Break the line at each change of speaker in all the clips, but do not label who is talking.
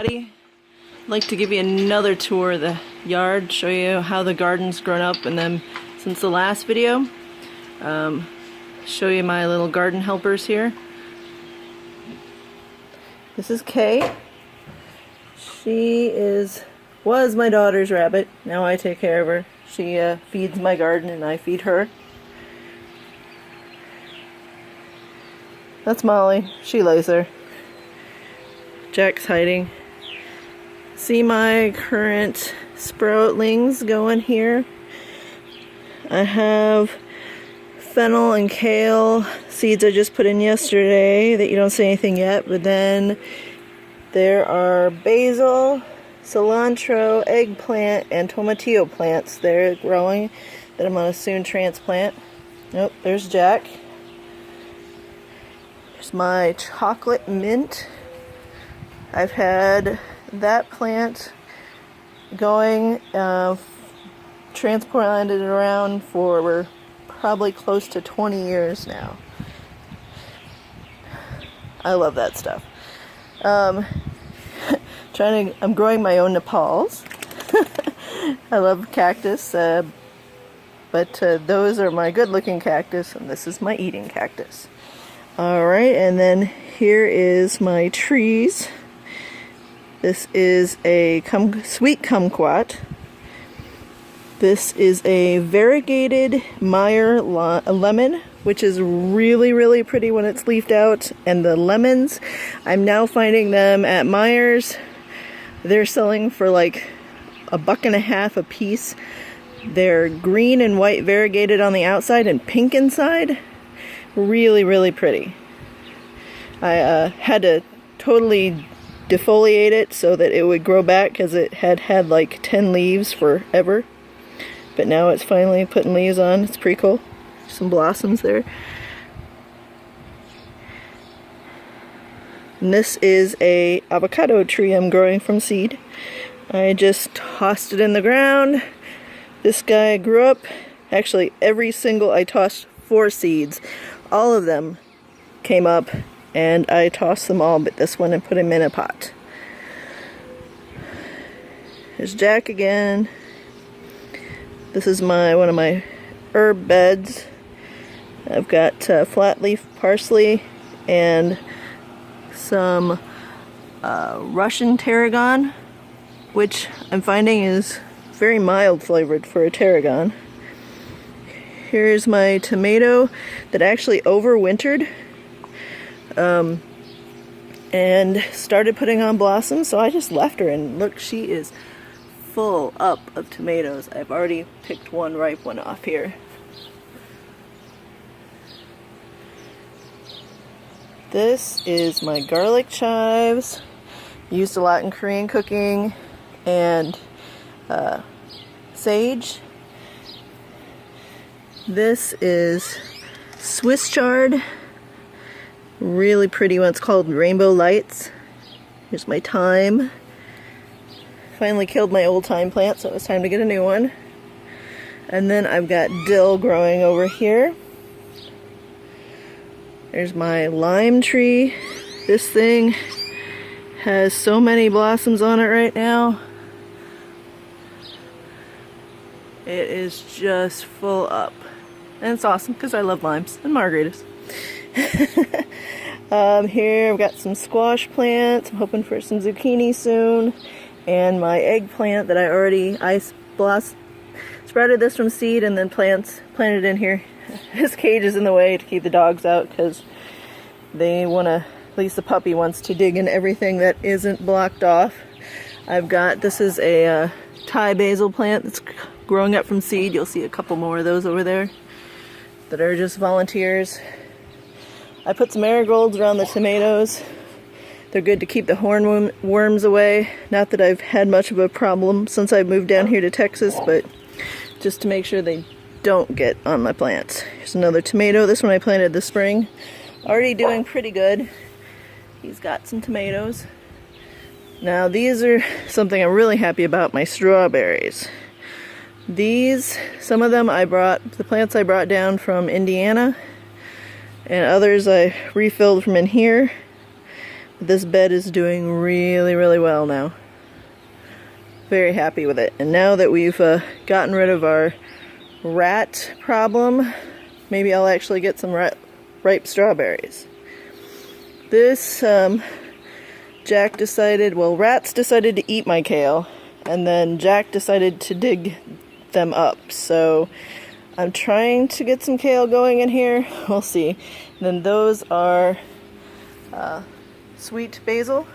I'd like to give you another tour of the yard, show you how the garden's grown up, and then since the last video, show you my little garden helpers here. This is Kay. She was my daughter's rabbit. Now I take care of her. She feeds my garden and I feed her. That's Molly. She lays there. Jack's hiding. See my current sproutlings going here. I have fennel and kale seeds I just put in yesterday that you don't see anything yet, but then there are basil, cilantro, eggplant, and tomatillo plants they're growing that I'm going to soon transplant. Nope, there's Jack. There's my chocolate mint. I've had that plant going, transplanted around for probably close to 20 years now. I love that stuff. I'm growing my own Nepals. I love cactus, but those are my good-looking cactus, and this is my eating cactus. Alright, and then here is my trees. This is a sweet kumquat. This is a variegated Meyer lemon, which is really, really pretty when it's leafed out. And the lemons, I'm now finding them at Meyer's. They're selling for like $1.50 a piece. They're green and white variegated on the outside and pink inside. Really, really pretty. I had to totally defoliate it so that it would grow back because it had like 10 leaves forever. But now it's finally putting leaves on. It's pretty cool. Some blossoms there. And this is a avocado tree I'm growing from seed. I just tossed it in the ground. This guy grew up. Actually, I tossed 4 seeds. All of them came up, and I tossed them all but this one and put him in a pot. There's Jack again. This is one of my herb beds. I've got flat leaf parsley and some Russian tarragon, which I'm finding is very mild flavored for a tarragon. Here's my tomato that actually overwintered and started putting on blossoms, so I just left her, and look, she is full up of tomatoes. I've already picked one ripe one off here. This is my garlic chives, used a lot in Korean cooking, and sage. This is Swiss chard, really pretty one. It's called Rainbow Lights. Here's my thyme. Finally killed my old thyme plant, so it was time to get a new one. And then I've got dill growing over here. There's my lime tree. This thing has so many blossoms on it right now. It is just full up. And it's awesome because I love limes and margaritas. Here I've got some squash plants. I'm hoping for some zucchini soon. And my eggplant that I sprouted this from seed and then planted in here. This cage is in the way to keep the dogs out because they want to, at least the puppy wants to dig in everything that isn't blocked off. This is a Thai basil plant that's growing up from seed. You'll see a couple more of those over there that are just volunteers. I put some marigolds around the tomatoes. They're good to keep the hornworms away. Not that I've had much of a problem since I moved down here to Texas, but just to make sure they don't get on my plants. Here's another tomato. This one I planted this spring. Already doing pretty good. He's got some tomatoes. Now these are something I'm really happy about, my strawberries. Some of them the plants I brought down from Indiana, and others I refilled from in here. This bed is doing really, really well now. Very happy with it. And now that we've gotten rid of our rat problem, maybe I'll actually get some ripe strawberries. This, Jack decided, well, rats decided to eat my kale, and then Jack decided to dig them up. So I'm trying to get some kale going in here. We'll see. And then those are sweet basil.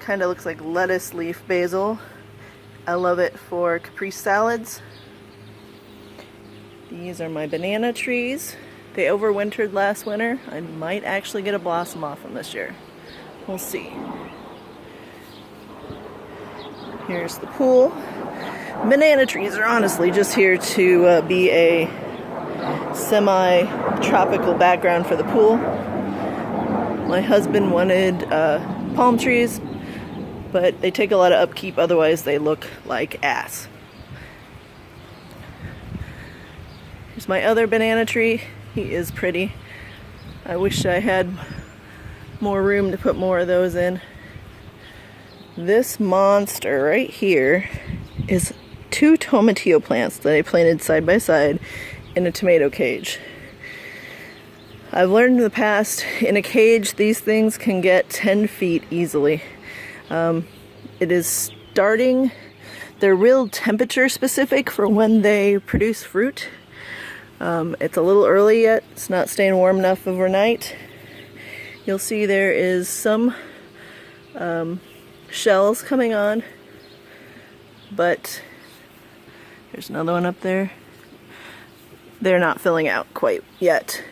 Kind of looks like lettuce leaf basil. I love it for caprese salads. These are my banana trees. They overwintered last winter. I might actually get a blossom off them this year. We'll see. Here's the pool. Banana trees are honestly just here to be a semi-tropical background for the pool. My husband wanted palm trees, but they take a lot of upkeep, otherwise they look like ass. Here's my other banana tree. He is pretty. I wish I had more room to put more of those in. This monster right here is 2 tomatillo plants that I planted side by side in a tomato cage. I've learned in the past, in a cage, these things can get 10 feet easily. It is starting, they're real temperature specific for when they produce fruit. It's a little early yet, it's not staying warm enough overnight. You'll see there is some shells coming on, but there's another one up there. They're not filling out quite yet.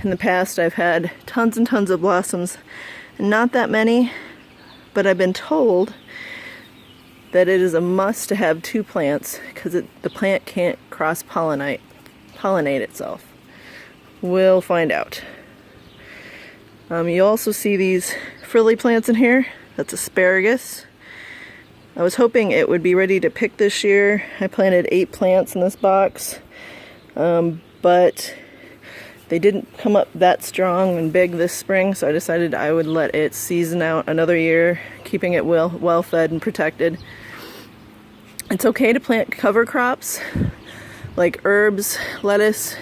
In the past I've had tons and tons of blossoms, and not that many, but I've been told that it is a must to have 2 plants because the plant can't cross-pollinate itself. We'll find out. You also see these frilly plants in here. That's asparagus. I was hoping it would be ready to pick this year. I planted 8 plants in this box, but they didn't come up that strong and big this spring, so I decided I would let it season out another year, keeping it well fed and protected. It's okay to plant cover crops like herbs, lettuce.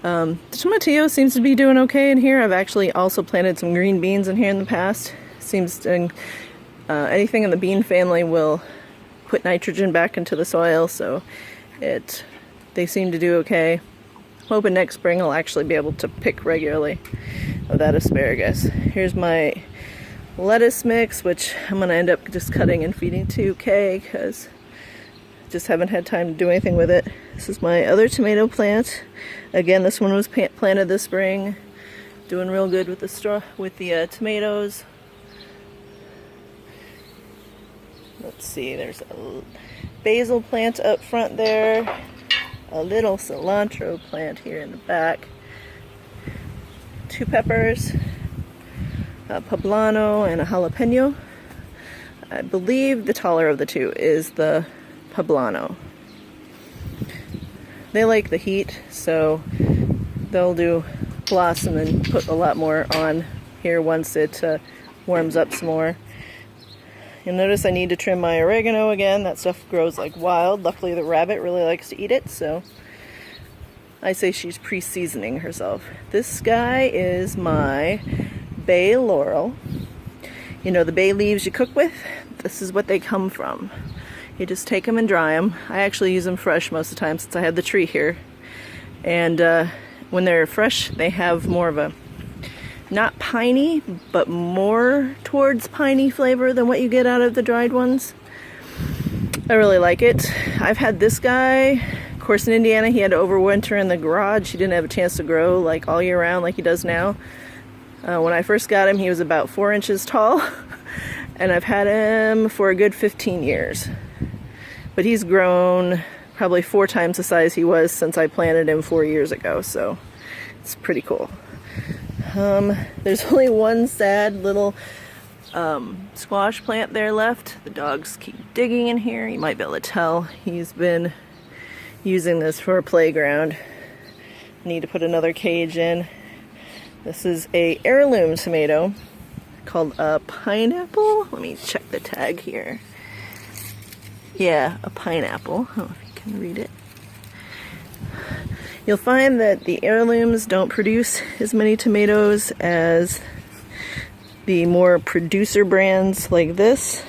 The tomatillo seems to be doing okay in here. I've actually also planted some green beans in here in the past. Seems to, anything in the bean family will put nitrogen back into the soil, so they seem to do okay. Hoping next spring I'll actually be able to pick regularly of that asparagus. Here's my lettuce mix, which I'm going to end up just cutting and feeding to Kay because I just haven't had time to do anything with it. This is my other tomato plant. Again, this one was planted this spring. Doing real good with the tomatoes. Let's see, there's a basil plant up front there. A little cilantro plant here in the back. 2 peppers, a poblano and a jalapeno. I believe the taller of the 2 is the poblano. They like the heat, so they'll do blossom and put a lot more on here once it warms up some more. You'll notice I need to trim my oregano again. That stuff grows like wild. Luckily the rabbit really likes to eat it, so I say she's pre-seasoning herself. This guy is my bay laurel. You know the bay leaves you cook with? This is what they come from. You just take them and dry them. I actually use them fresh most of the time since I have the tree here. And when they're fresh, they have more of a not piney, but more towards piney flavor than what you get out of the dried ones. I really like it. I've had this guy, of course in Indiana he had to overwinter in the garage. He didn't have a chance to grow like all year round like he does now. When I first got him he was about 4 inches tall and I've had him for a good 15 years. But he's grown probably 4 times the size he was since I planted him 4 years ago, so it's pretty cool. There's only one sad little squash plant there left. The dogs keep digging in here. You might be able to tell he's been using this for a playground. Need to put another cage in. This is a heirloom tomato called a pineapple. Let me check the tag here. Yeah, a pineapple. I don't know if you can read it. You'll find that the heirlooms don't produce as many tomatoes as the more producer brands like this.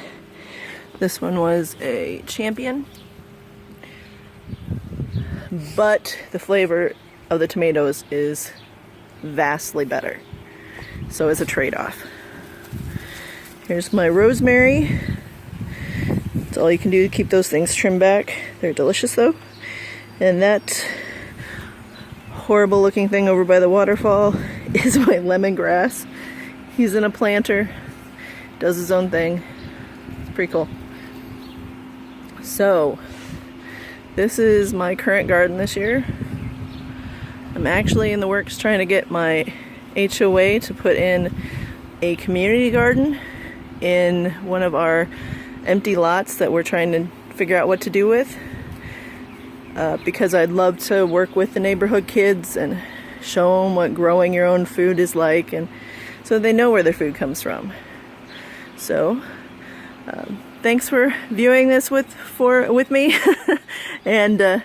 This one was a Champion, but the flavor of the tomatoes is vastly better. So it's a trade-off. Here's my rosemary. That's all you can do to keep those things trimmed back. They're delicious though. And that horrible looking thing over by the waterfall is my lemongrass. He's in a planter, does his own thing. It's pretty cool. So, this is my current garden this year. I'm actually in the works trying to get my HOA to put in a community garden in one of our empty lots that we're trying to figure out what to do with. Because I'd love to work with the neighborhood kids and show them what growing your own food is like, and so they know where their food comes from. So, thanks for viewing this with me, and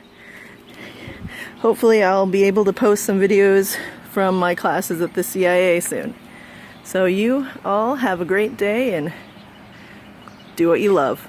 hopefully I'll be able to post some videos from my classes at the CIA soon. So you all have a great day and do what you love.